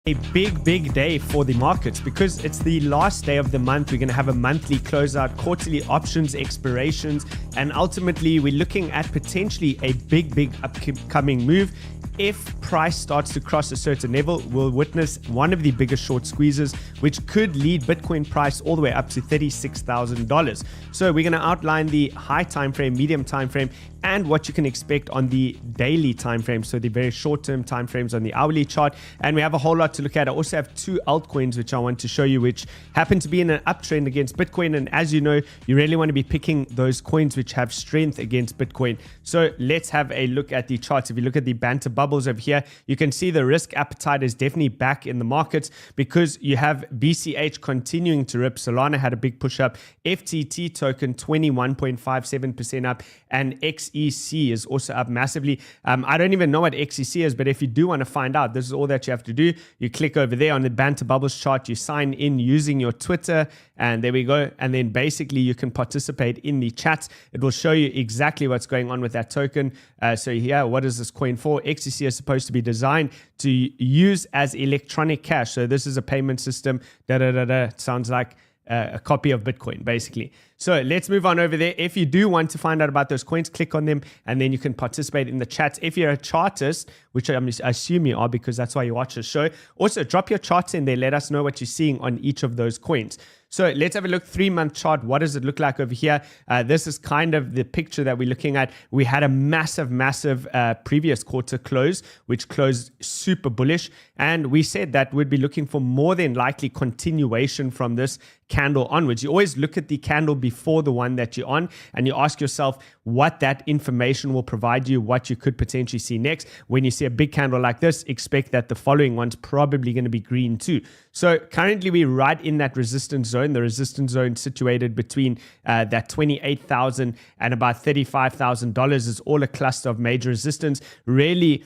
A big day for the markets because it's the last day of the month. We're going to have a monthly closeout, quarterly options expirations, and ultimately we're looking at potentially a big upcoming move. If price starts to cross a certain level, we'll witness one of the biggest short squeezes, which could lead Bitcoin price all the way up to $36,000. So we're going to outline the high time frame, medium time frame, and what you can expect on the daily time frame, so the very short-term time frames on the hourly chart. And we have a whole lot to look at. I also have two altcoins which I want to show you, which happen to be in an uptrend against Bitcoin. And as you know, you really want to be picking those coins which have strength against Bitcoin. So let's have a look at the charts. If you look at the banter bubbles over here, you can see the risk appetite is definitely back in the markets because you have BCH continuing to rip. Solana had a big push up. FTT token 21.57% up, and 𝗖𝗍 is also up massively. I don't even know what 𝗖𝗍 is, but if you do want to find out, this is all that you have to do. You click over there on the banter bubbles chart, you sign in using your Twitter, and there we go. And then basically you can participate in the chat. It will show you exactly what's going on with that token. So here, what is this coin for? 𝗖𝗍 is supposed to be designed to use as electronic cash. So this is a payment system. It sounds like a copy of Bitcoin, basically. So let's move on over there. If you do want to find out about those coins, click on them, and then you can participate in the chat. If you're a chartist, which I assume you are because that's why you watch the show, also drop your charts in there. Let us know what you're seeing on each of those coins. So let's have a look. 3-month chart. What does it look like over here? This is kind of the picture that we're looking at. We had a massive previous quarter close, which closed super bullish. And we said that we'd be looking for more than likely continuation from this candle onwards. You always look at the candle before the one that you're on, and you ask yourself what that information will provide you, what you could potentially see next. When you see a big candle like this, expect that the following one's probably going to be green too. So currently we're right in that resistance zone. The resistance zone situated between that 28,000 and about $35,000 is all a cluster of major resistance. Really,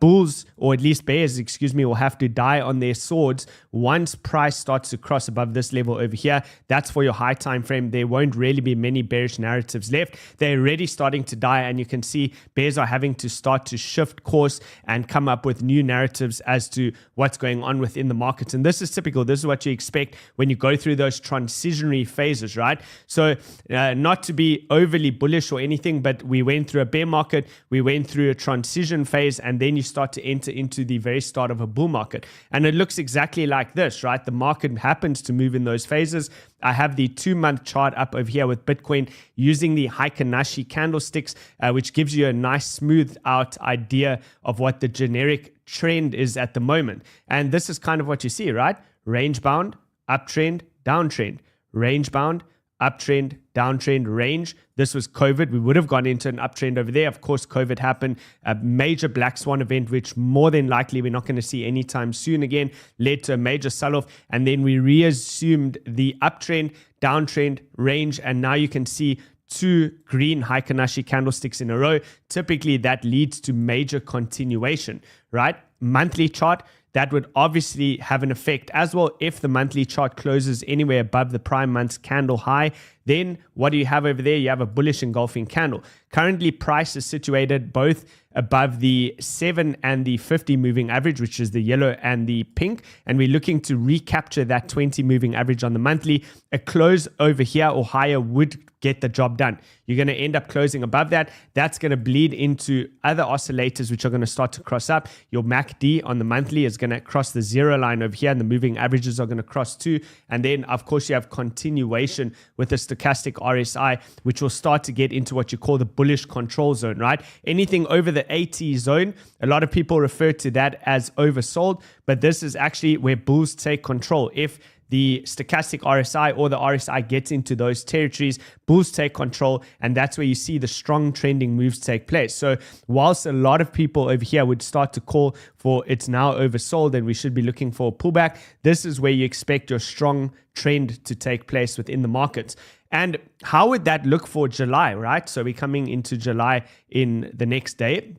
bulls, or at least bears, will have to die on their swords once price starts to cross above this level over here. That's for your high time frame. There won't really be many bearish narratives left. They're already starting to die, and you can see bears are having to start to shift course and come up with new narratives as to what's going on within the markets. And this is typical. This is what you expect when you go through those transitionary phases, right? So not to be overly bullish or anything, but we went through a bear market, we went through a transition phase, and then you start to enter into the very start of a bull market. And it looks exactly like this, right? The market happens to move in those phases. I have the 2-month chart up over here with Bitcoin using the Heikin-Nashi candlesticks, which gives you a nice smoothed out idea of what the generic trend is at the moment. And this is kind of what you see, right? Range bound, uptrend, downtrend, range bound, uptrend, downtrend, range. This was COVID. We would have gone into an uptrend over there. Of course, COVID happened. A major black swan event, which more than likely we're not going to see anytime soon again, led to a major sell-off. And then we reassumed the uptrend, downtrend, range. And now you can see 2 green Heikin-Nashi candlesticks in a row. Typically, that leads to major continuation, right? Monthly chart. That would obviously have an effect as well. If the monthly chart closes anywhere above the prime month's candle high, then what do you have over there? You have a bullish engulfing candle. Currently, price is situated both above the 7 and the 50 moving average, which is the yellow and the pink. And we're looking to recapture that 20 moving average on the monthly. A close over here or higher would get the job done. You're going to end up closing above that. That's going to bleed into other oscillators, which are going to start to cross up. Your MACD on the monthly is going to cross the 0 line over here, and the moving averages are going to cross too. And then, of course, you have continuation with the stochastic RSI, which will start to get into what you call the bullish control zone, right? Anything over the 80 zone, a lot of people refer to that as oversold, but this is actually where bulls take control. If the stochastic RSI or the RSI gets into those territories, bulls take control, and that's where you see the strong trending moves take place. So whilst a lot of people over here would start to call for it's now oversold and we should be looking for a pullback, this is where you expect your strong trend to take place within the markets. And how would that look for July, right? So we're coming into July in the next day.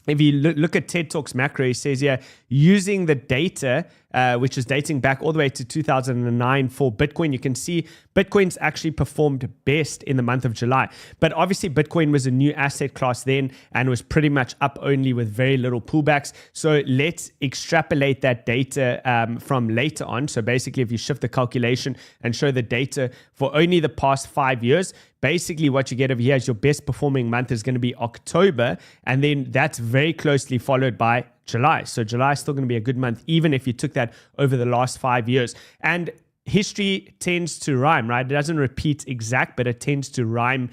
If you look at TED Talks macro, he says here, using the data which is dating back all the way to 2009 for Bitcoin, you can see Bitcoin's actually performed best in the month of July. But obviously Bitcoin was a new asset class then and was pretty much up only with very little pullbacks. So let's extrapolate that data from later on. So basically if you shift the calculation and show the data for only the past 5 years, basically what you get over here is your best performing month is going to be October, and then that's very closely followed by July. So July is still going to be a good month, even if you took that over the last 5 years. And history tends to rhyme, right? It doesn't repeat exact, but it tends to rhyme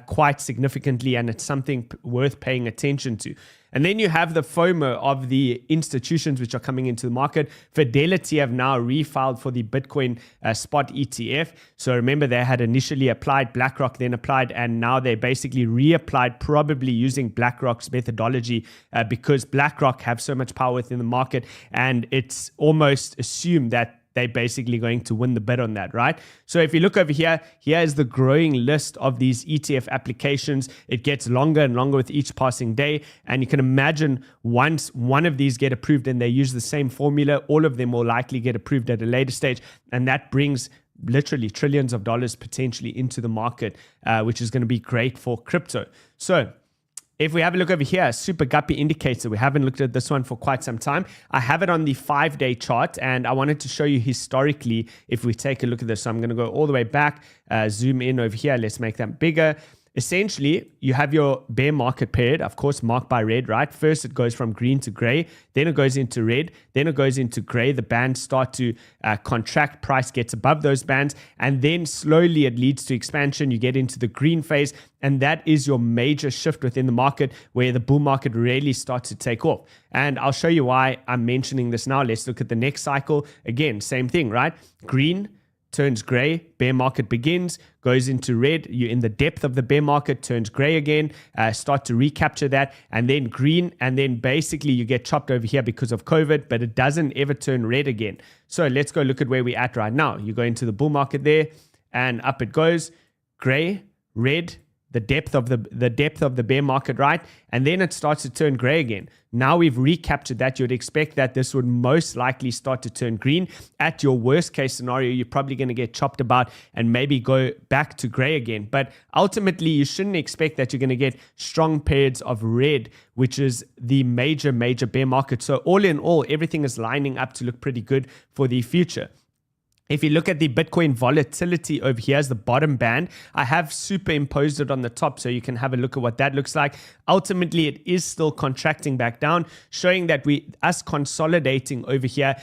quite significantly, and it's something worth paying attention to. And then you have the FOMO of the institutions which are coming into the market. Fidelity have now refiled for the Bitcoin spot ETF. So remember, they had initially applied, BlackRock then applied, and now they basically reapplied, probably using BlackRock's methodology because BlackRock have so much power within the market, and it's almost assumed that they're basically going to win the bid on that, right? So if you look over here, here is the growing list of these ETF applications. It gets longer and longer with each passing day. And you can imagine once one of these get approved and they use the same formula, all of them will likely get approved at a later stage. And that brings literally trillions of dollars potentially into the market, which is going to be great for crypto. So if we have a look over here, Super Guppy indicator, we haven't looked at this one for quite some time. I have it on the 5-day chart, and I wanted to show you historically if we take a look at this. So I'm going to go all the way back, zoom in over here. Let's make that bigger. Essentially, you have your bear market period, of course, marked by red, right? First, it goes from green to gray. Then it goes into red. Then it goes into gray. The bands start to contract. Price gets above those bands. And then slowly it leads to expansion. You get into the green phase. And that is your major shift within the market where the bull market really starts to take off. And I'll show you why I'm mentioning this now. Let's look at the next cycle. Again, same thing, right? Green turns gray, bear market begins, goes into red, you're in the depth of the bear market, turns gray again, start to recapture that, and then green, and then basically you get chopped over here because of COVID, but it doesn't ever turn red again. So let's go look at where we're at right now. You go into the bull market there, and up it goes, gray, red, the depth of the bear market, right? And then it starts to turn gray again. Now we've recaptured that. You'd expect that this would most likely start to turn green. At your worst case scenario, you're probably going to get chopped about and maybe go back to gray again. But ultimately, you shouldn't expect that you're going to get strong periods of red, which is the major bear market. So all in all, everything is lining up to look pretty good for the future. If you look at the Bitcoin volatility over here as the bottom band, I have superimposed it on the top so you can have a look at what that looks like. Ultimately, it is still contracting back down, showing that us consolidating over here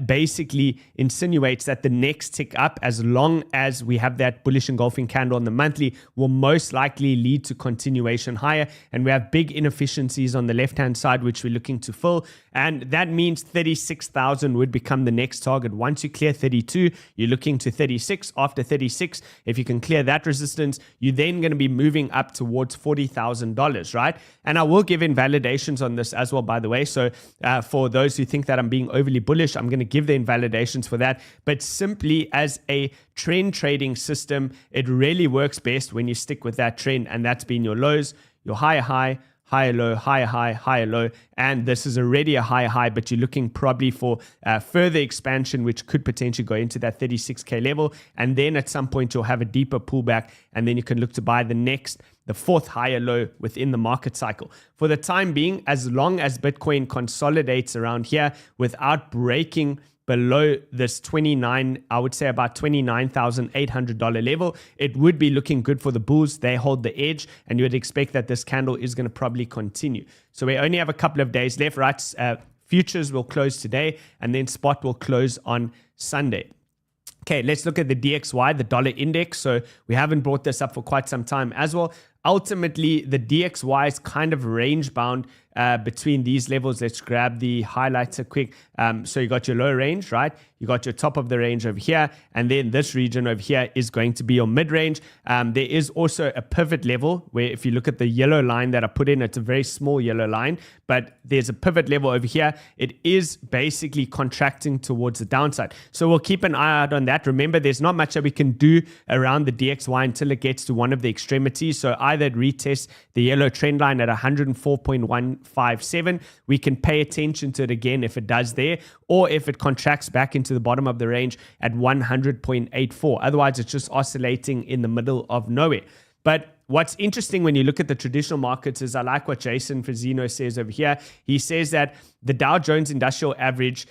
basically insinuates that the next tick up, as long as we have that bullish engulfing candle on the monthly, will most likely lead to continuation higher. And we have big inefficiencies on the left-hand side, which we're looking to fill. And that means 36,000 would become the next target. Once you clear 32, you're looking to 36. After 36, if you can clear that resistance, you're then going to be moving up towards $40,000, right? And I will give invalidations on this as well, by the way. So for those who think that I'm being overly bullish, I'm going to give the invalidations for that. But simply as a trend trading system, it really works best when you stick with that trend. And that's been your lows, your higher high, higher low, higher high, higher low, and this is already a higher high, but you're looking probably for further expansion, which could potentially go into that 36K level, and then at some point you'll have a deeper pullback, and then you can look to buy the fourth higher low within the market cycle. For the time being, as long as Bitcoin consolidates around here without breaking below this I would say about $29,800 level, it would be looking good for the bulls. They hold the edge, and you would expect that this candle is going to probably continue. So we only have a couple of days left, right? Futures will close today, and then spot will close on Sunday. Okay, let's look at the DXY, the dollar index. So we haven't brought this up for quite some time as well. Ultimately, the DXY is kind of range bound between these levels. Let's grab the highlighter quick. So you got your low range, right? You got your top of the range over here. And then this region over here is going to be your mid range. There is also a pivot level where if you look at the yellow line that I put in, it's a very small yellow line, but there's a pivot level over here. It is basically contracting towards the downside. So we'll keep an eye out on that. Remember, there's not much that we can do around the DXY until it gets to one of the extremities. So either either it retests the yellow trend line at 104.157, we can pay attention to it again if it does there, or if it contracts back into the bottom of the range at 100.84. Otherwise, it's just oscillating in the middle of nowhere. But what's interesting when you look at the traditional markets is I like what Jason Frazino says over here. He says that the Dow Jones Industrial Average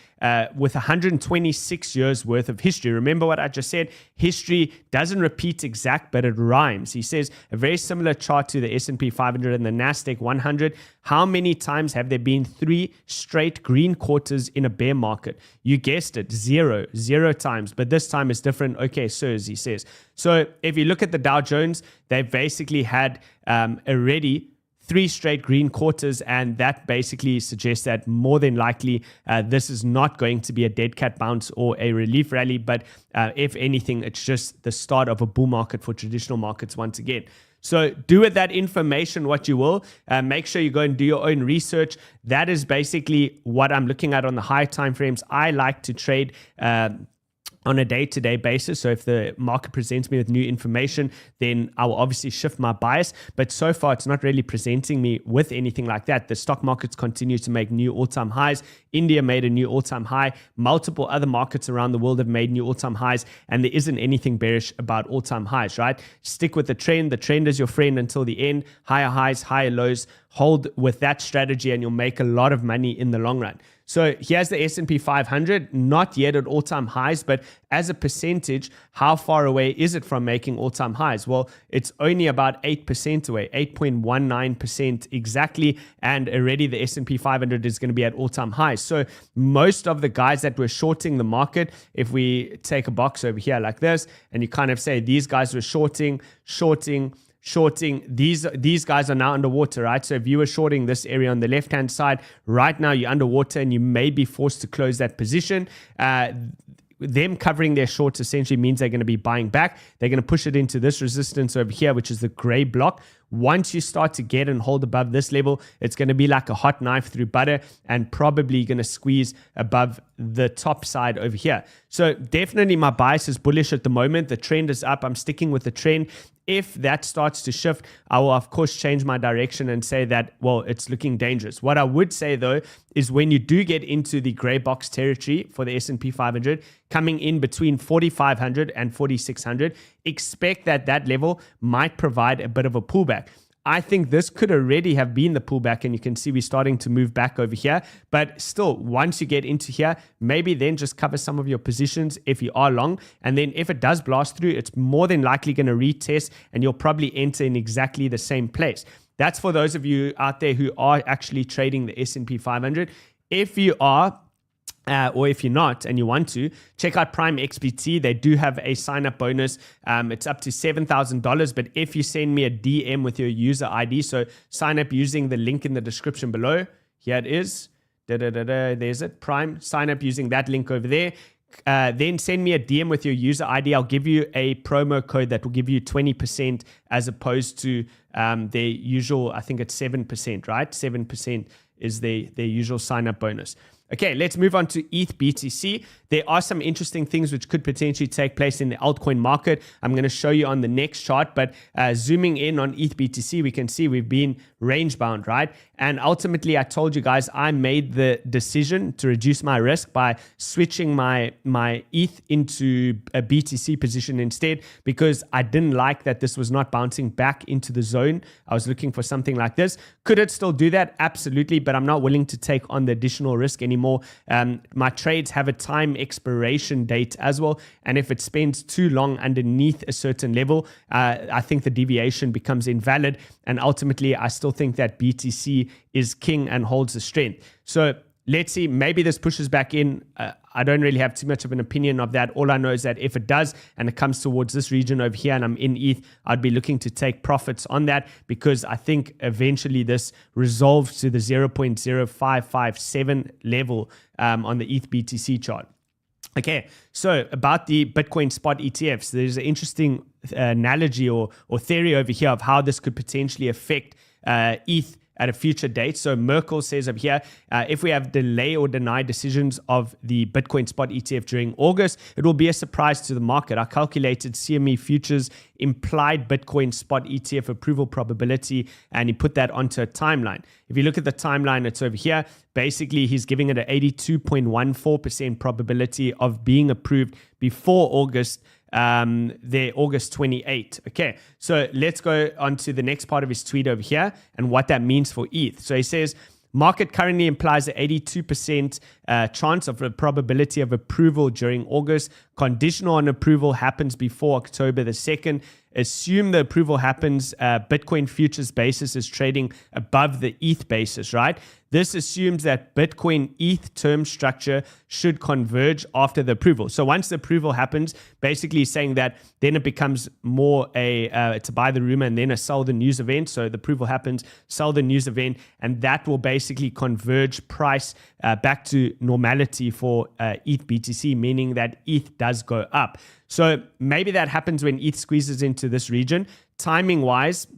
with 126 years worth of history. Remember what I just said? History doesn't repeat exact, but it rhymes. He says a very similar chart to the S&P 500 and the NASDAQ 100. How many times have there been 3 straight green quarters in a bear market? You guessed it, 0 times. But this time it's different. Okay, sirs, he says. So if you look at the Dow Jones, they've basically had already 3 straight green quarters, and that basically suggests that more than likely this is not going to be a dead cat bounce or a relief rally, but if anything, it's just the start of a bull market for traditional markets once again. So do with that information what you will. Make sure you go and do your own research. That is basically what I'm looking at on the high time frames. I like to trade on a day-to-day basis. So if the market presents me with new information, then I will obviously shift my bias. But so far, it's not really presenting me with anything like that. The stock markets continue to make new all-time highs. India made a new all-time high. Multiple other markets around the world have made new all-time highs, and there isn't anything bearish about all-time highs, right? Stick with the trend. The trend is your friend until the end. Higher highs, higher lows. Hold with that strategy, and you'll make a lot of money in the long run. So here's the S&P 500, not yet at all-time highs, but as a percentage, how far away is it from making all-time highs? Well, it's only about 8% away, 8.19% exactly, and already the S&P 500 is going to be at all-time highs. So most of the guys that were shorting the market, if we take a box over here like this, and you kind of say these guys were shorting, these guys are now underwater, right? So if you were shorting this area on the left-hand side, right now you're underwater and you may be forced to close that position. Them covering their shorts essentially means they're going to be buying back. They're going to push it into this resistance over here, which is the gray block. Once you start to get and hold above this level, it's going to be like a hot knife through butter and probably going to squeeze above the top side over here. So definitely my bias is bullish at the moment. The trend is up. I'm sticking with the trend. If that starts to shift, I will, of course, change my direction and say that, well, it's looking dangerous. What I would say, though, is when you do get into the gray box territory for the S&P 500, coming in between 4,500 and 4,600, expect that that level might provide a bit of a pullback. I think this could already have been the pullback, and you can see we're starting to move back over here. But still, once you get into here, maybe then just cover some of your positions if you are long. And then if it does blast through, it's more than likely going to retest, and you'll probably enter in exactly the same place. That's for those of you out there who are actually trading the S&P 500. If you are, or if you're not and you want to, check out Prime XBT. They do have a sign-up bonus. It's up to $7,000. But if you send me a DM with your user ID, so sign up using the link in the description below. Here it is. There's it. Prime. Sign up using that link over there. Then send me a DM with your user ID. I'll give you a promo code that will give you 20% as opposed to their usual, I think it's 7%, right? 7% is their usual sign-up bonus. Okay, let's move on to ETH-BTC. There are some interesting things which could potentially take place in the altcoin market. I'm going to show you on the next chart, but zooming in on ETH-BTC, we can see we've been range bound, right? And ultimately, I told you guys I made the decision to reduce my risk by switching my ETH into a BTC position instead, because I didn't like that this was not bouncing back into the zone. I was looking for something like this. Could it still do that? Absolutely, but I'm not willing to take on the additional risk anymore. My trades have a time expiration date as well, and if it spends too long underneath a certain level, I think the deviation becomes invalid, and ultimately I still think that BTC is king and holds the strength. So let's see, maybe this pushes back in. I don't really have too much of an opinion of that. All I know is that if it does and it comes towards this region over here and I'm in ETH, I'd be looking to take profits on that, because I think eventually this resolves to the 0.0557 level on the ETH BTC chart. Okay, so about the Bitcoin spot ETFs, there's an interesting analogy or theory over here of how this could potentially affect ETH at a future date. So Merkel says over here, if we have delay or deny decisions of the Bitcoin spot ETF during August, it will be a surprise to the market. I calculated CME futures implied Bitcoin spot ETF approval probability, and he put that onto a timeline. If you look at the timeline, it's over here. Basically, he's giving it an 82.14% probability of being approved before August, August 28. Okay, so let's go on to the next part of his tweet over here and what that means for ETH. So he says, market currently implies an 82% chance of a probability of approval during August. Conditional on approval happens before October the 2nd. Assume the approval happens, Bitcoin futures basis is trading above the ETH basis, right? This assumes that Bitcoin ETH term structure should converge after the approval. So once the approval happens, basically saying that then it becomes more it's a buy the rumor and then a sell the news event. So the approval happens, sell the news event, and that will basically converge price back to normality for ETH BTC, meaning that ETH does go up. So maybe that happens when ETH squeezes into this region. Timing wise,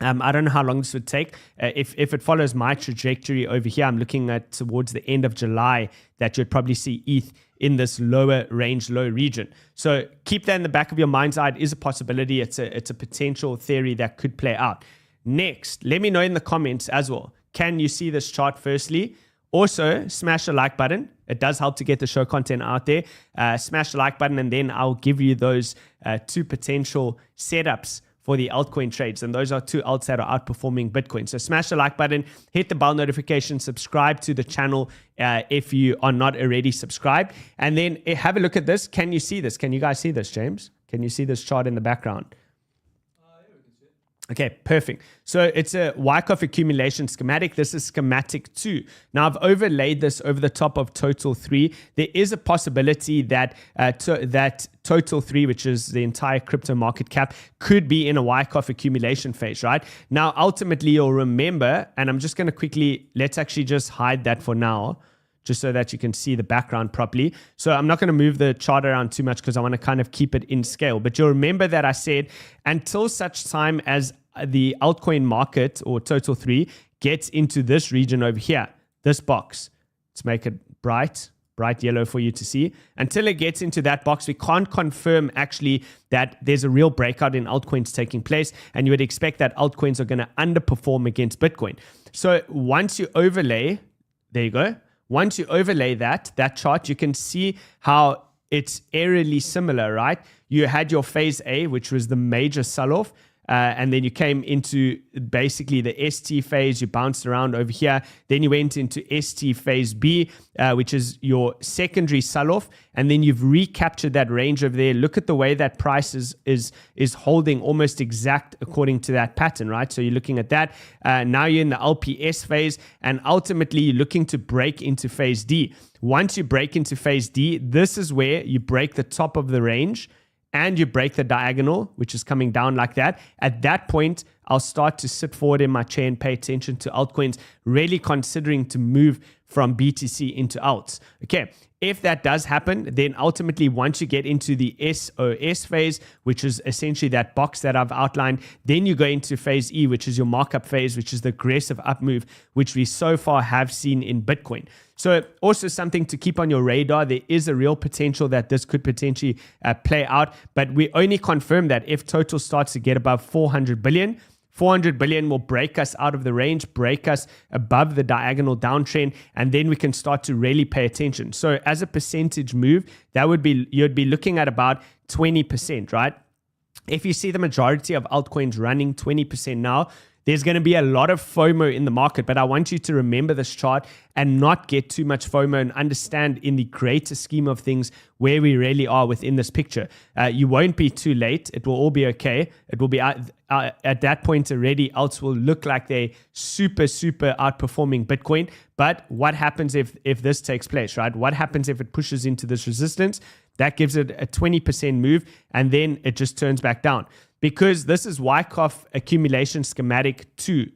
I don't know how long this would take. If it follows my trajectory over here, I'm looking at towards the end of July that you'd probably see ETH in this lower range, low region. So keep that in the back of your mind's eye. It is a possibility. It's a potential theory that could play out. Next, let me know in the comments as well. Can you see this chart firstly? Also, smash the like button. It does help to get the show content out there. Smash the like button, and then I'll give you those two potential setups for the altcoin trades. And those are two alts that are outperforming Bitcoin. So smash the like button, hit the bell notification, subscribe to the channel if you are not already subscribed. And then have a look at this. Can you see this? Can you guys see this, James? Can you see this chart in the background? Okay, perfect. So it's a Wyckoff accumulation schematic. This is schematic 2. Now I've overlaid this over the top of total 3. There is a possibility that that total 3, which is the entire crypto market cap, could be in a Wyckoff accumulation phase, right? Now, ultimately, you'll remember, and I'm just going to quickly, let's actually just hide that for now, just so that you can see the background properly. So I'm not going to move the chart around too much because I want to kind of keep it in scale. But you'll remember that I said until such time as the altcoin market or total 3 gets into this region over here, this box. Let's make it bright yellow for you to see. Until it gets into that box, we can't confirm actually that there's a real breakout in altcoins taking place, and you would expect that altcoins are going to underperform against Bitcoin. So once you overlay, there you go. Once you overlay that chart, you can see how it's eerily similar, right? You had your phase A, which was the major sell-off, and then you came into basically the ST phase. You bounced around over here. Then you went into ST phase B, which is your secondary sell-off. And then you've recaptured that range over there. Look at the way that price is holding almost exact according to that pattern, right? So you're looking at that. Now you're in the LPS phase, and ultimately you're looking to break into phase D. Once you break into phase D, this is where you break the top of the range and you break the diagonal, which is coming down like that. At that point, I'll start to sit forward in my chair and pay attention to altcoins, really considering to move from BTC into alts. Okay, if that does happen, then ultimately once you get into the SOS phase, which is essentially that box that I've outlined, then you go into phase E, which is your markup phase, which is the aggressive up move, which we so far have seen in Bitcoin. So also something to keep on your radar. There is a real potential that this could potentially play out, but we only confirm that if total starts to get above 400 billion, 400 billion will break us out of the range, break us above the diagonal downtrend, and then we can start to really pay attention. So as a percentage move, that would be, you'd be looking at about 20%, right? If you see the majority of altcoins running 20% now, there's going to be a lot of FOMO in the market, but I want you to remember this chart and not get too much FOMO and understand in the greater scheme of things where we really are within this picture. You won't be too late. It will all be okay. It will be at that point already. Alts will look like they're super outperforming Bitcoin. But what happens if this takes place, right? What happens if it pushes into this resistance? That gives it a 20% move, and then it just turns back down. Because this is Wyckoff accumulation schematic 2.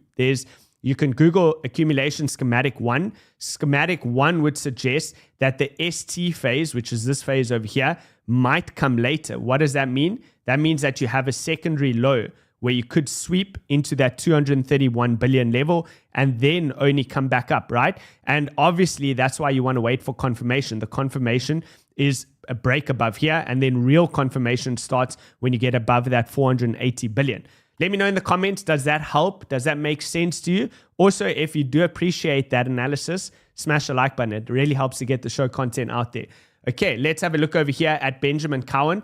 You can Google accumulation schematic 1. Schematic 1 would suggest that the ST phase, which is this phase over here, might come later. What does that mean? That means that you have a secondary low, where you could sweep into that 231 billion level and then only come back up, right? And obviously that's why you want to wait for confirmation. The confirmation is a break above here, and then real confirmation starts when you get above that 480 billion. Let me know in the comments, does that help? Does that make sense to you? Also, if you do appreciate that analysis, smash the like button. It really helps to get the show content out there. Okay, let's have a look over here at Benjamin Cowan.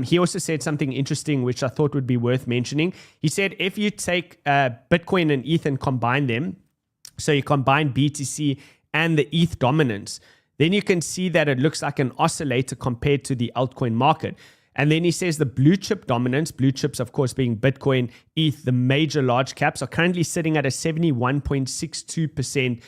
He also said something interesting, which I thought would be worth mentioning. He said, if you take Bitcoin and ETH and combine them, so you combine BTC and the ETH dominance, then you can see that it looks like an oscillator compared to the altcoin market. And then he says the blue chip dominance, blue chips, of course, being Bitcoin, ETH, the major large caps, are currently sitting at a 71.62%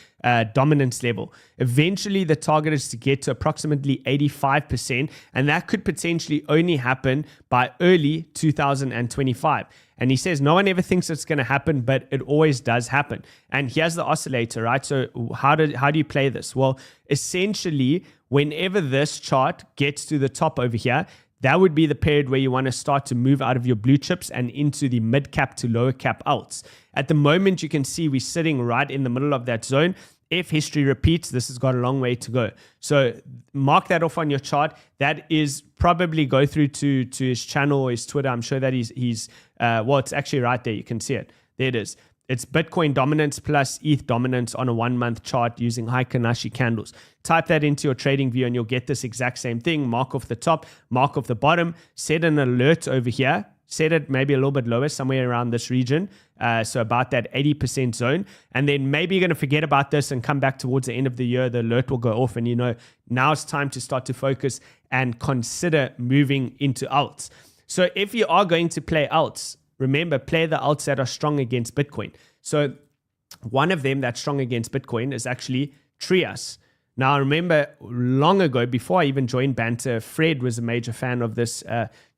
dominance level. Eventually, the target is to get to approximately 85%, and that could potentially only happen by early 2025. And he says no one ever thinks it's going to happen, but it always does happen. And here's the oscillator, right? So how do you play this? Well, essentially, whenever this chart gets to the top over here, that would be the period where you want to start to move out of your blue chips and into the mid cap to lower cap alts. At the moment, you can see we're sitting right in the middle of that zone. If history repeats, this has got a long way to go. So mark that off on your chart. That is probably go through to his channel or his Twitter. I'm sure that he's well, it's actually right there. You can see it. There it is. It's Bitcoin dominance plus ETH dominance on a 1 month chart using Heikin-Ashi candles. Type that into your trading view and you'll get this exact same thing. Mark off the top, mark off the bottom, set an alert over here, set it maybe a little bit lower, somewhere around this region. So about that 80% zone. And then maybe you're going to forget about this and come back towards the end of the year. The alert will go off and you know, now it's time to start to focus and consider moving into alts. So if you are going to play alts, remember, play the alts that are strong against Bitcoin. So one of them that's strong against Bitcoin is actually TRIAS. Now, I remember long ago, before I even joined Banter, Fred was a major fan of this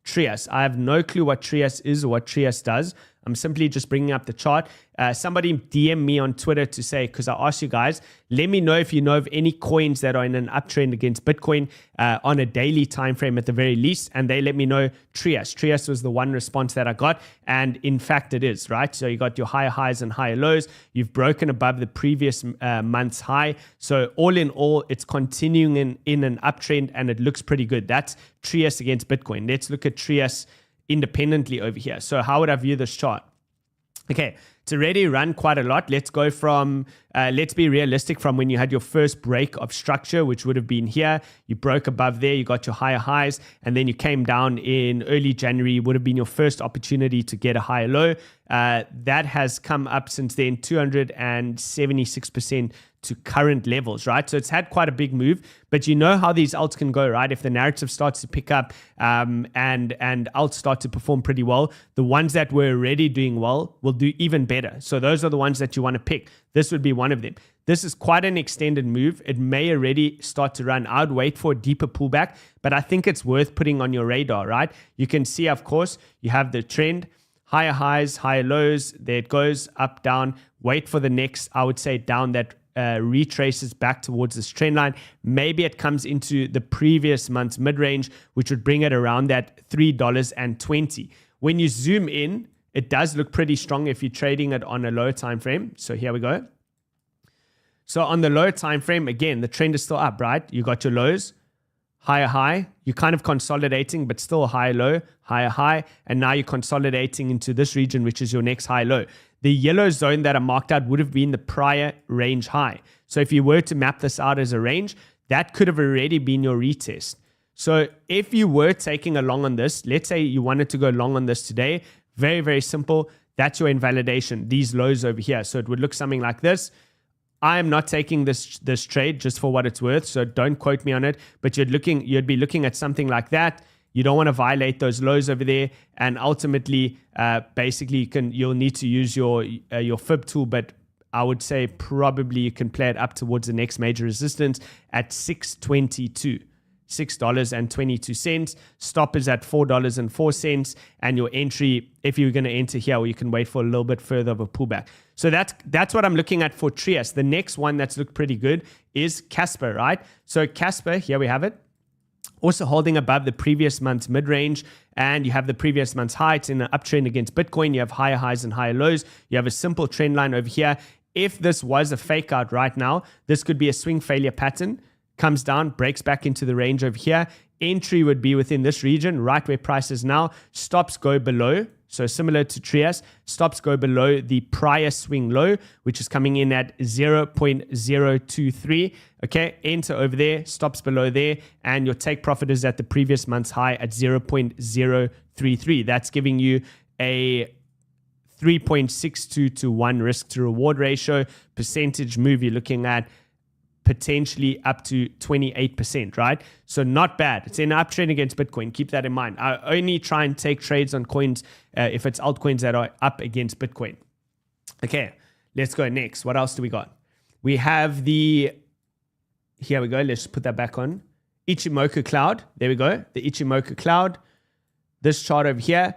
TRIAS. I have no clue what TRIAS is or what TRIAS does. I'm simply just bringing up the chart. Somebody DM me on Twitter to say, because I asked you guys, let me know if you know of any coins that are in an uptrend against Bitcoin on a daily time frame at the very least. And they let me know TRIAS. TRIAS was the one response that I got. And in fact, it is, right? So you got your higher highs and higher lows. You've broken above the previous month's high. So all in all, it's continuing in an uptrend and it looks pretty good. That's TRIAS against Bitcoin. Let's look at TRIAS independently over here. So how would I view this chart? Okay, it's already run quite a lot. Let's go from, let's be realistic, from when you had your first break of structure, which would have been here. You broke above there, you got your higher highs, and then you came down in early January, would have been your first opportunity to get a higher low. That has come up since then, 276% to current levels, right? So it's had quite a big move, but you know how these alts can go, right? If the narrative starts to pick up and alts start to perform pretty well, the ones that were already doing well will do even better. So those are the ones that you want to pick. This would be one of them. This is quite an extended move. It may already start to run. I would wait for a deeper pullback, but I think it's worth putting on your radar, right? You can see, of course, you have the trend, higher highs, higher lows. There it goes, up, down. Wait for the next, I would say, down that retraces back towards this trend line. Maybe it comes into the previous month's mid-range, which would bring it around that $3.20. When you zoom in, it does look pretty strong if you're trading it on a lower time frame. So here we go. So on the lower time frame, again, the trend is still up, right? You got your lows, higher high. You're kind of consolidating, but still higher low, higher high. And now you're consolidating into this region, which is your next high low. The yellow zone that I marked out would have been the prior range high. So if you were to map this out as a range, that could have already been your retest. So if you were taking a long on this, let's say you wanted to go long on this today, very, very simple. That's your invalidation, these lows over here. So it would look something like this. I am not taking this trade just for what it's worth, so don't quote me on it, but you'd be looking at something like that. You don't want to violate those lows over there, and ultimately, basically, you'll need to use your fib tool, but I would say probably you can play it up towards the next major resistance at $6.22. $6.22. Stop is at $4.04, and your entry, if you're going to enter here, or you can wait for a little bit further of a pullback. So that's what I'm looking at for TRIAS. The next one that's looked pretty good is KASPA, right? So KASPA, here we have it. Also holding above the previous month's mid-range, and you have the previous month's high. It's in an uptrend against Bitcoin. You have higher highs and higher lows. You have a simple trend line over here. If this was a fake out right now, this could be a swing failure pattern. Comes down, breaks back into the range over here. Entry would be within this region, right where price is now. Stops go below. So similar to TRIAS, stops go below the prior swing low, which is coming in at 0.023. Okay, enter over there, stops below there, and your take profit is at the previous month's high at 0.033. That's giving you a 3.62 to 1 risk to reward ratio. Percentage move, you're looking at potentially up to 28%, right? So not bad. It's in an uptrend against Bitcoin. Keep that in mind. I only try and take trades on coins if it's altcoins that are up against Bitcoin. Okay, let's go next. What else do we got? We have here we go. Let's put that back on. Ichimoku cloud. There we go. The Ichimoku cloud. This chart over here.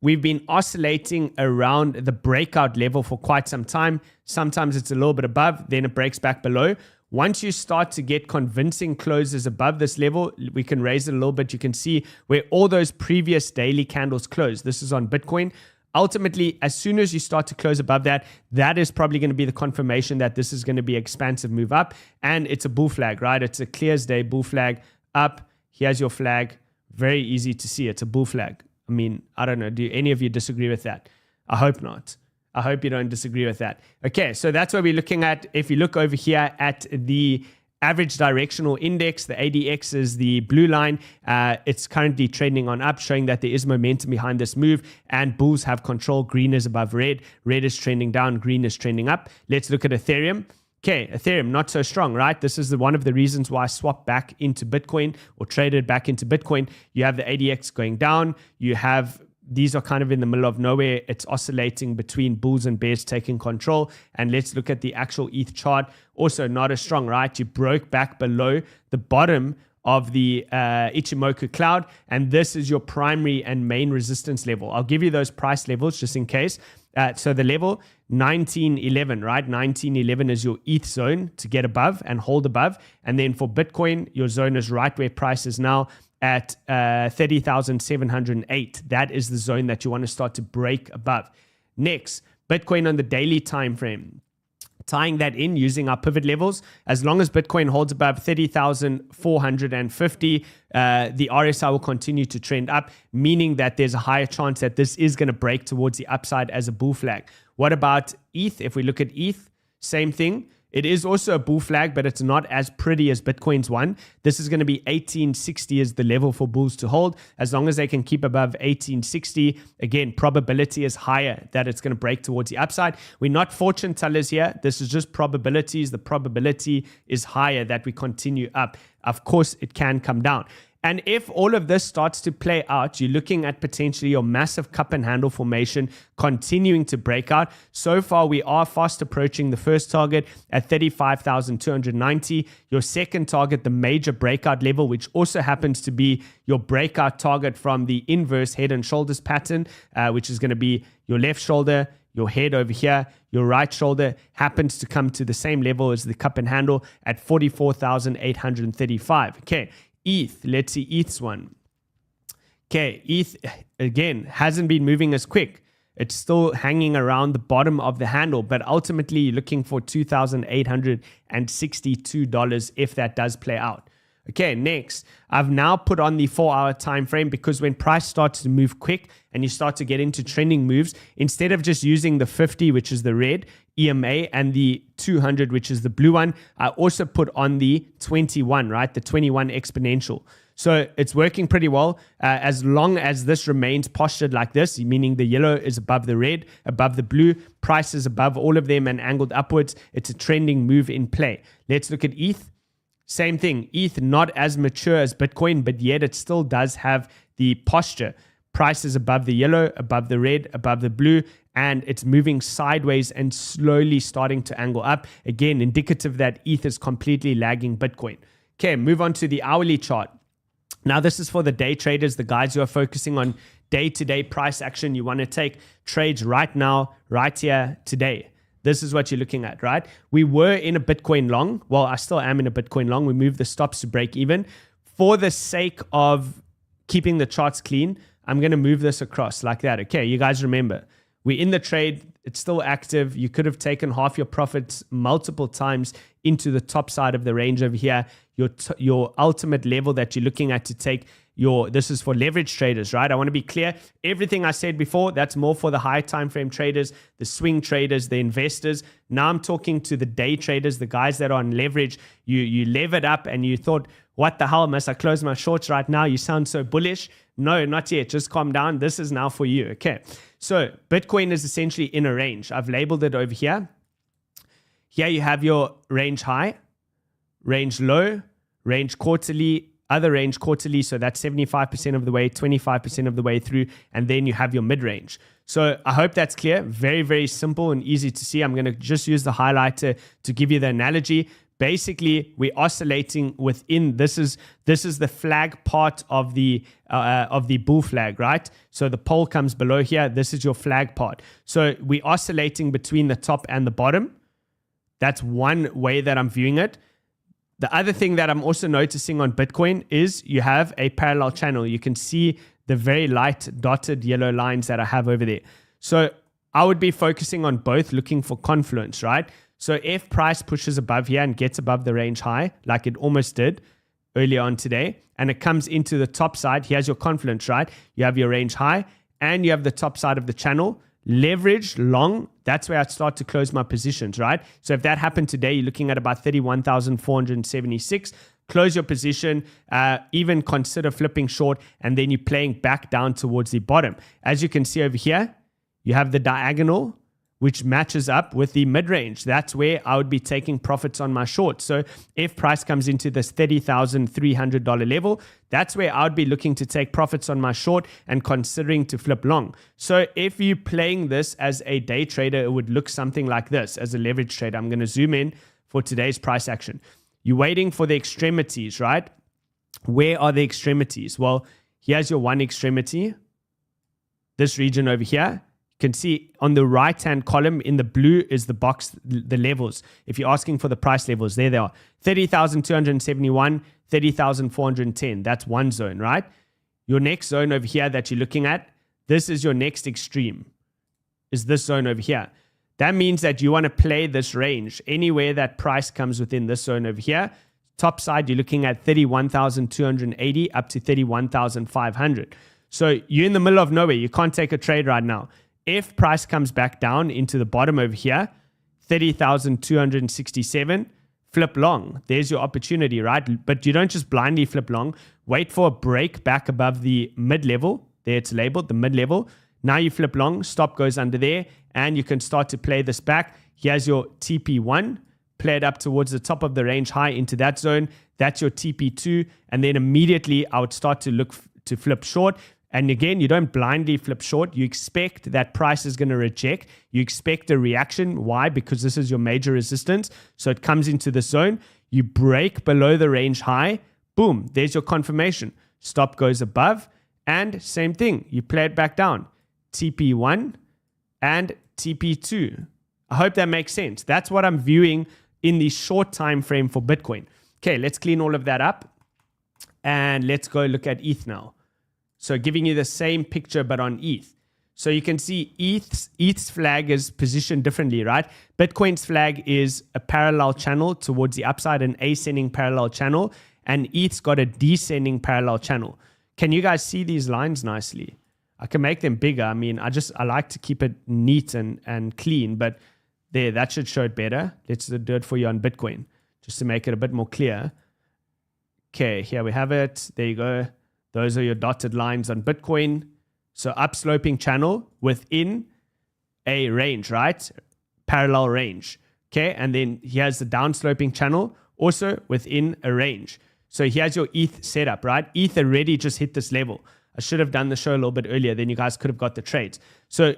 We've been oscillating around the breakout level for quite some time. Sometimes it's a little bit above, then it breaks back below. Once you start to get convincing closes above this level, we can raise it a little bit. You can see where all those previous daily candles close. This is on Bitcoin. Ultimately, as soon as you start to close above that, that is probably going to be the confirmation that this is going to be an expansive move up. And it's a bull flag, right? It's a clear as day bull flag up. Here's your flag. Very easy to see. It's a bull flag. I mean, I don't know. Do any of you disagree with that? I hope not. I hope you don't disagree with that. Okay, so that's what we're looking at. If you look over here at the average directional index, the ADX is the blue line. It's currently trending on up, showing that there is momentum behind this move, and bulls have control. Green is above red. Red is trending down. Green is trending up. Let's look at Ethereum. Okay, Ethereum, not so strong, right? This is one of the reasons why I swapped back into Bitcoin or traded back into Bitcoin. You have the ADX going down. You have, these are kind of in the middle of nowhere. It's oscillating between bulls and bears taking control. And let's look at the actual ETH chart. Also not as strong, right? You broke back below the bottom of the Ichimoku cloud, and this is your primary and main resistance level. I'll give you those price levels just in case. So the level 1911, right? 1911 is your ETH zone to get above and hold above. And then for Bitcoin, your zone is right where price is now at 30,708. That is the zone that you want to start to break above. Next, Bitcoin on the daily time frame. Tying that in using our pivot levels, as long as Bitcoin holds above 30,450, the RSI will continue to trend up, meaning that there's a higher chance that this is going to break towards the upside as a bull flag. What about ETH? If we look at ETH, same thing. It is also a bull flag, but it's not as pretty as Bitcoin's one. This is going to be 1860 is the level for bulls to hold. As long as they can keep above 1860, again, probability is higher that it's going to break towards the upside. We're not fortune tellers here. This is just probabilities. The probability is higher that we continue up. Of course, it can come down. And if all of this starts to play out, you're looking at potentially your massive cup and handle formation continuing to break out. So far, we are fast approaching the first target at 35,290. Your second target, the major breakout level, which also happens to be your breakout target from the inverse head and shoulders pattern, which is going to be your left shoulder, your head over here, your right shoulder happens to come to the same level as the cup and handle at 44,835. Okay. ETH, let's see ETH's one. Okay, ETH, again, hasn't been moving as quick. It's still hanging around the bottom of the handle, but ultimately you're looking for $2,862 if that does play out. Okay, next, I've now put on the 4-hour time frame because when price starts to move quick and you start to get into trending moves, instead of just using the 50, which is the red EMA, and the 200, which is the blue one, I also put on the 21, right? The 21 exponential. So it's working pretty well. As long as this remains postured like this, meaning the yellow is above the red, above the blue, price is above all of them and angled upwards, it's a trending move in play. Let's look at ETH. Same thing. ETH not as mature as Bitcoin, but yet it still does have the posture. Price is above the yellow, above the red, above the blue, and it's moving sideways and slowly starting to angle up. Again, indicative that ETH is completely lagging Bitcoin. Okay, move on to the hourly chart. Now, this is for the day traders, the guys who are focusing on day-to-day price action. You want to take trades right now, right here, today. This is what you're looking at, right? We were in a Bitcoin long. Well, I still am in a Bitcoin long. We moved the stops to break even. for the sake of keeping the charts clean, I'm going to move this across like that. Okay, you guys remember, we're in the trade. It's still active. You could have taken half your profits multiple times into the top side of the range over here. Your ultimate level that you're looking at to take this is for leverage traders, right? I want to be clear. Everything I said before, that's more for the high time frame traders, the swing traders, the investors. Now I'm talking to the day traders, the guys that are on leverage. You levered up and you thought, what the hell, must I close my shorts right now? You sound so bullish. No, not yet. Just calm down. This is now for you. Okay. So Bitcoin is essentially in a range. I've labeled it over here. Here you have your range high, range low, range quarterly, other range quarterly. So that's 75% of the way, 25% of the way through. And then you have your mid-range. So I hope that's clear. Very, very simple and easy to see. I'm going to just use the highlighter to give you the analogy. Basically, we're oscillating within, this is the flag part of the bull flag, right? So the pole comes below here. This is your flag part. So we're oscillating between the top and the bottom. That's one way that I'm viewing it. The other thing that I'm also noticing on Bitcoin is you have a parallel channel. You can see the very light dotted yellow lines that I have over there. So I would be focusing on both, looking for confluence, right? So if price pushes above here and gets above the range high, like it almost did earlier on today, and it comes into the top side, here's your confluence, right? You have your range high and you have the top side of the channel. Leverage long, that's where I'd start to close my positions, right? So if that happened today, you're looking at about 31,476. Close your position, even consider flipping short, and then you're playing back down towards the bottom. As you can see over here, you have the diagonal, which matches up with the mid-range. That's where I would be taking profits on my short. So if price comes into this $30,300 level, that's where I would be looking to take profits on my short and considering to flip long. So if you're playing this as a day trader, it would look something like this. As a leverage trader, I'm going to zoom in for today's price action. You're waiting for the extremities, right? Where are the extremities? Well, here's your one extremity. This region over here. Can see on the right-hand column in the blue is the box, the levels. If you're asking for the price levels, there they are. 30,271, 30,410. That's one zone, right? Your next zone over here that you're looking at, this is your next extreme, is this zone over here. That means that you want to play this range. Anywhere that price comes within this zone over here, top side, you're looking at 31,280 up to 31,500. So you're in the middle of nowhere. You can't take a trade right now. If price comes back down into the bottom over here, 30,267, flip long. There's your opportunity, right? But you don't just blindly flip long. Wait for a break back above the mid-level. There it's labeled, the mid-level. Now you flip long, stop goes under there, and you can start to play this back. Here's your TP1. Play it up towards the top of the range high into that zone. That's your TP2. And then immediately I would start to look to flip short. And again, you don't blindly flip short. You expect that price is going to reject. You expect a reaction. Why? Because this is your major resistance. So it comes into the zone. You break below the range high. Boom. There's your confirmation. Stop goes above. And same thing. You play it back down. TP1 and TP2. I hope that makes sense. That's what I'm viewing in the short time frame for Bitcoin. Okay, let's clean all of that up. And let's go look at ETH now. So giving you the same picture, but on ETH. So you can see ETH's flag is positioned differently, right? Bitcoin's flag is a parallel channel towards the upside, an ascending parallel channel, and ETH's got a descending parallel channel. Can you guys see these lines nicely? I can make them bigger. I mean, I like to keep it neat and clean, but there, that should show it better. Let's do it for you on Bitcoin, just to make it a bit more clear. Okay, here we have it. There you go. Those are your dotted lines on Bitcoin. So upsloping channel within a range, right? Parallel range. Okay, and then here's the downsloping channel also within a range. So here's your ETH setup, right? ETH already just hit this level. I should have done the show a little bit earlier, then you guys could have got the trades. So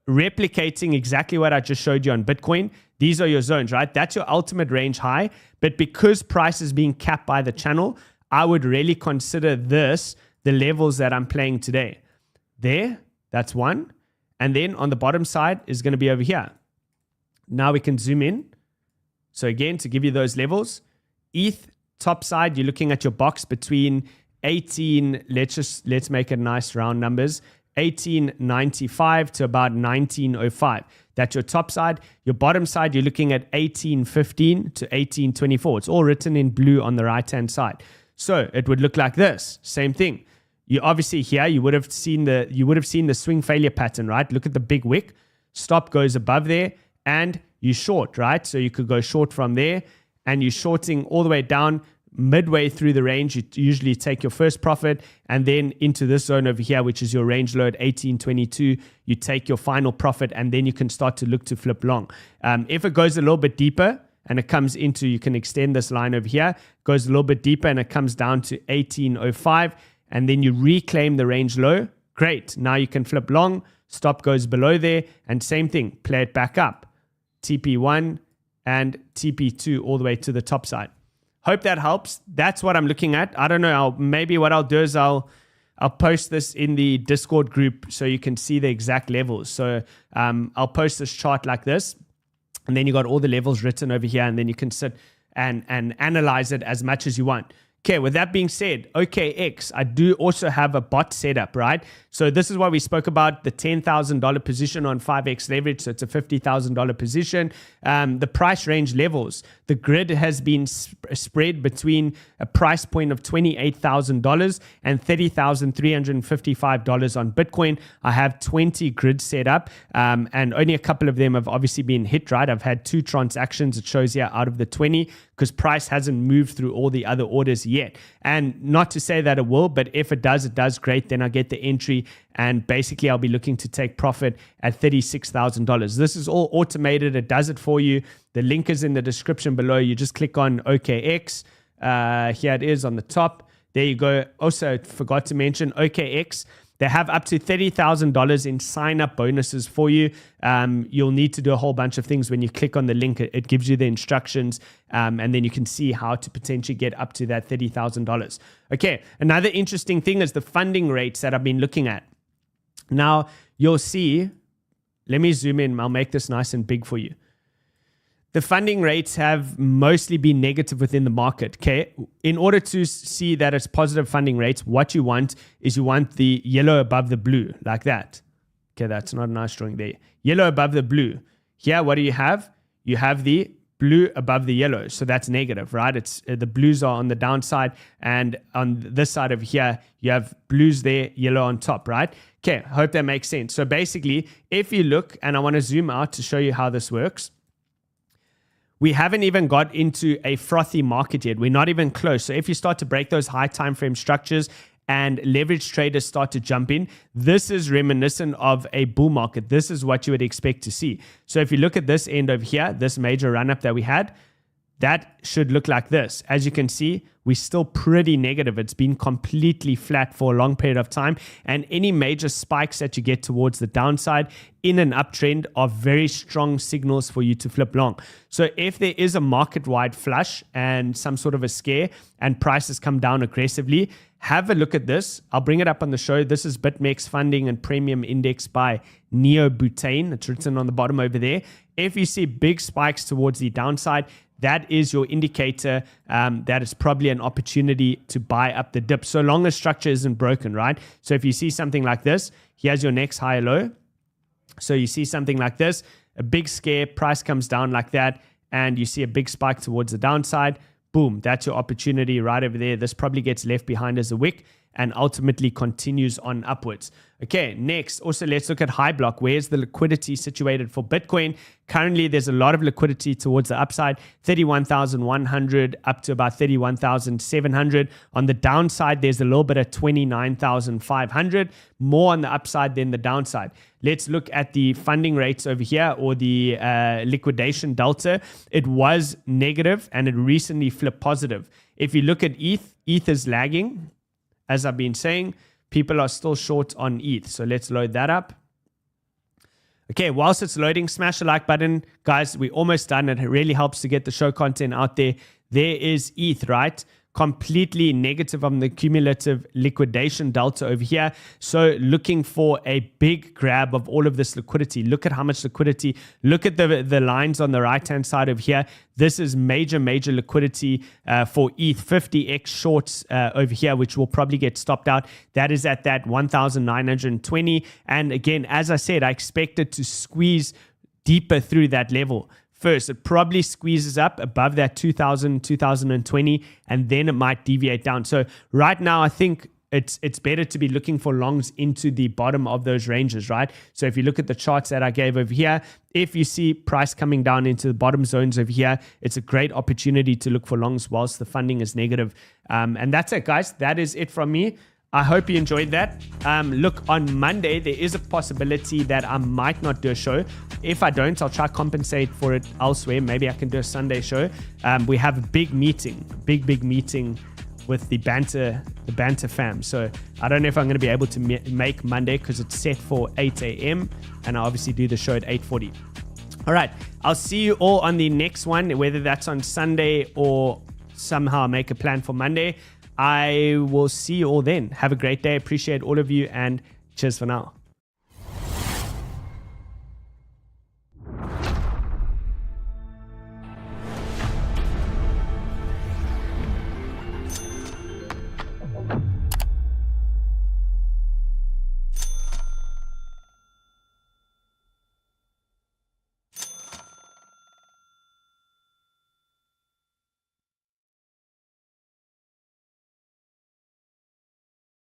replicating exactly what I just showed you on Bitcoin, these are your zones, right? That's your ultimate range high. But because price is being capped by the channel, I would really consider this the levels that I'm playing today. There, that's one. And then on the bottom side is going to be over here. Now we can zoom in. So again, to give you those levels, ETH top side, you're looking at your box between 18, let's make it nice round numbers, 1895 to about 1905. That's your top side. Your bottom side, you're looking at 1815 to 1824. It's all written in blue on the right-hand side. So it would look like this. Same thing. You obviously here, you would have seen the swing failure pattern, right? Look at the big wick. Stop goes above there and you short, right? So you could go short from there and you're shorting all the way down. Midway through the range, you usually take your first profit, and then into this zone over here, which is your range low at 1822, you take your final profit, and then you can start to look to flip long. If it goes a little bit deeper and it comes into, you can extend this line over here, goes a little bit deeper and it comes down to 1805, and then you reclaim the range low. Great. Now you can flip long. Stop goes below there, and same thing, play it back up. TP1 and TP2 all the way to the top side. Hope that helps. That's what I'm looking at. I don't know. Maybe what I'll do is I'll post this in the Discord group so you can see the exact levels. So I'll post this chart like this, and then you got all the levels written over here, and then you can sit and analyze it as much as you want. Okay, with that being said, OKX, I do also have a bot setup, right? So this is why we spoke about the $10,000 position on 5x leverage. So it's a $50,000 position. The price range levels, the grid has been spread between a price point of $28,000 and $30,355 on Bitcoin. I have 20 grids set up, and only a couple of them have obviously been hit, right? I've had 2 transactions, it shows here, out of the 20, because price hasn't moved through all the other orders yet. And not to say that it will, but if it does great. Then I get the entry, and basically I'll be looking to take profit at $36,000. This is all automated. It does it for you. The link is in the description below. You just click on OKX. Here it is on the top. There you go. Also, forgot to mention OKX. They have up to $30,000 in sign-up bonuses for you. You'll need to do a whole bunch of things when you click on the link. It gives you the instructions, and then you can see how to potentially get up to that $30,000. Okay, another interesting thing is the funding rates that I've been looking at. Now, you'll see, let me zoom in. I'll make this nice and big for you. The funding rates have mostly been negative within the market, okay? In order to see that it's positive funding rates, what you want is you want the yellow above the blue, like that. Okay, that's not a nice drawing there. Yellow above the blue. Here, what do you have? You have the blue above the yellow, so that's negative, right? It's the blues are on the downside, and on this side of here, you have blues there, yellow on top, right? Okay, I hope that makes sense. So basically, if you look, and I want to zoom out to show you how this works, we haven't even got into a frothy market yet. We're not even close. So if you start to break those high time frame structures and leverage traders start to jump in, this is reminiscent of a bull market. This is what you would expect to see. So if you look at this end over here, this major run up that we had, that should look like this. As you can see, we're still pretty negative. It's been completely flat for a long period of time. And any major spikes that you get towards the downside in an uptrend are very strong signals for you to flip long. So if there is a market-wide flush and some sort of a scare and prices come down aggressively, have a look at this. I'll bring it up on the show. This is BitMEX Funding and Premium Index by 𝗕𝗏𝗏𝗏. It's written on the bottom over there. If you see big spikes towards the downside, that is your indicator that it's probably an opportunity to buy up the dip, so long as structure isn't broken, right? So if you see something like this, here's your next high low. So you see something like this, a big scare, price comes down like that, and you see a big spike towards the downside. Boom, that's your opportunity right over there. This probably gets left behind as a wick and ultimately continues on upwards. Okay, next, also let's look at high block. Where's the liquidity situated for Bitcoin? Currently, there's a lot of liquidity towards the upside, 31,100 up to about 31,700. On the downside, there's a little bit of 29,500, more on the upside than the downside. Let's look at the funding rates over here, or the liquidation delta. It was negative and it recently flipped positive. If you look at ETH is lagging. As I've been saying, people are still short on ETH. So let's load that up. Okay, whilst it's loading, smash the like button. Guys, we're almost done. It really helps to get the show content out there. There is ETH, right? completely negative on the cumulative liquidation delta over here. So looking for a big grab of all of this liquidity. Look at how much liquidity. Look at the lines on the right-hand side over here. This is major liquidity for ETH 50x shorts over here, which will probably get stopped out. That is at that 1,920. And again, as I said, I expect it to squeeze deeper through that level. First, it probably squeezes up above that 2020, and then it might deviate down. So right now, I think it's better to be looking for longs into the bottom of those ranges, right? So if you look at the charts that I gave over here, if you see price coming down into the bottom zones over here, it's a great opportunity to look for longs whilst the funding is negative. And that's it, guys. That is it from me. I hope you enjoyed that. Look, on Monday, there is a possibility that I might not do a show. If I don't, I'll try to compensate for it elsewhere. Maybe I can do a Sunday show. We have a big meeting, big meeting with the Banter fam. So I don't know if I'm going to be able to make Monday because it's set for 8 a.m. and I obviously do the show at 8:40. All right. I'll see you all on the next one, whether that's on Sunday or somehow make a plan for Monday. I will see you all then. Have a great day. Appreciate all of you and cheers for now.